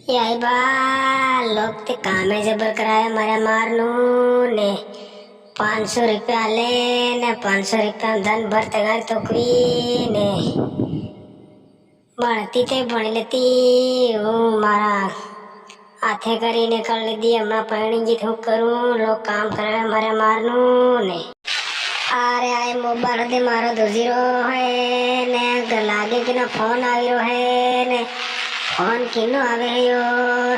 એ आई बा लोग ते कामे जबर कराए मारे मारनू ने 500 रुपया ले ने 500 रुपया धन भर तगार तो कोई ने भणती ते भणी लेती हूँ मारा हाथे કરીને कर લીધી હમણાં પરણી ગઈ હું કરું લોક કામ કરે મારે મારનું ને अरे आए मोबाइल दे मारो दुजीरो है ने लागे कि ना फोन आविरो है ने फोन किनो आवे है यो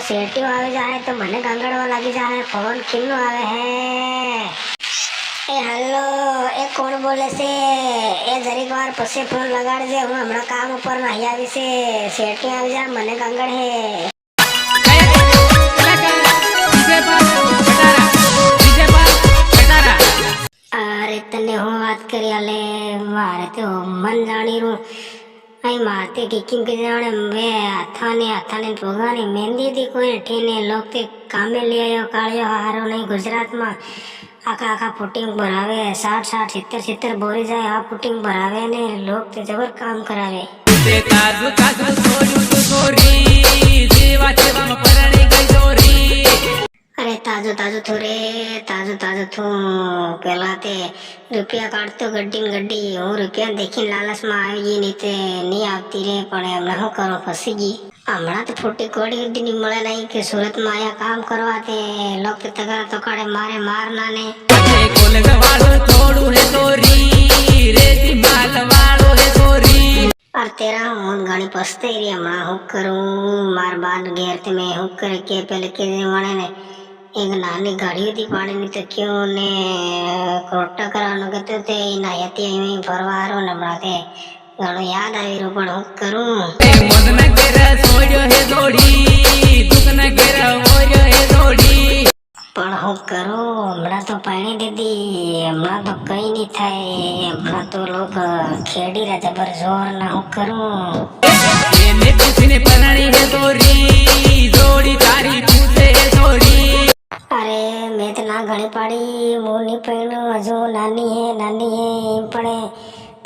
सेटियो आवे जाए तो मने गांगड़वा लागी जाए फोन किनो आवे है ए हेलो ए कौन बोले से ए जरीक वार पसे फोन लगाड़ जे हूँ हमारा काम ऊपर नहीं आवी से सेटियो आवे जाए मने गांगड़ है अरे तने हूँ बात करी आले मारे तो मन जानी रू आई मारते किकिंग के जाने वे हाथाने भोगानी मेहंदी थी कोई ठेने लोग ते कामे ले आयो कालियो हारो नहीं गुजरात में आका आका पुटिंग भरावे 60 70 बोरी जाए आ पुटिंग भरावे ने लोग ते जबर काम करावे ते ताजु ताजु छोड़ू तो छोरी जीवा जीवा में परणी गई छोरी अरे ताजो ताजो थू पेला ते रुपया काटतो गड्डी हूँ रुपया देखी लालच में आई नहीं ते नहीं आती रे पण हमने हूँ करो फसी गई हमणा तो फूटी कोड़ी नहीं मिले नहीं कि सूरत में आया काम करवा ते लोग ते तगड़ा तो काड़े मारे मारना ने कोलग वालो छोड़ू है छोरी रेती माल वालो है छोरी और तेरा हूँ घणी पछताई रही हमणा हूँ करूँ मार बाद घेर ते मैं हूँ करे के पहले के मणे ने एक नानी गाड़ी थी पानी नहीं तो क्यों ने कोटा करानो कहते थे नायती में फरवारो न बनाते घणो याद आई रो पण हूँ करूँ मन न केरा छोड़ो है छोरी दुख न केरा मोरो है छोरी पण हूँ करूँ हमणा तो पानी दीदी हमणा तो कई नहीं थाय हमणा तो लोग खेड़ी रा जबर जोर ना हूँ करूँ ने पूछने परणी है छोरी जोड़ी तारी पूछे है छोरी अरे मैं तो ना घणी पाड़ी मुँह नहीं पहनू हजू नानी है पड़े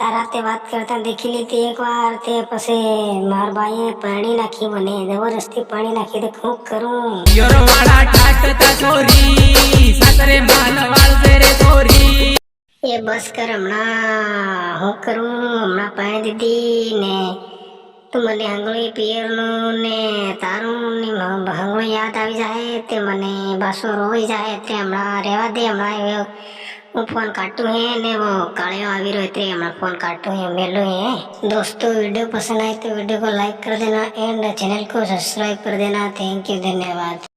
तारा ते बात करता देखी ली थी एक बार ते पसे मार बाई पानी नाखी बने जबरदस्ती पानी नाखी तो खूब करूं योरो वाला ठाटता छोरी सासरे माल वाल तेरे छोरी ये बस कर हमना हूँ करूं हमना पानी दीदी ने तो मने हंगली पियरनु ने तारू ने हंगली याद आवी जाए ते मने बासो रोई जाए ते हमना रेवा दे हमना वो फोन काटू है ने वो कालियो आवी रो ते हमना फोन काटू है मेलो है दोस्तों वीडियो पसंद आए तो वीडियो को लाइक कर देना एंड चैनल को सब्सक्राइब कर देना थैंक यू धन्यवाद।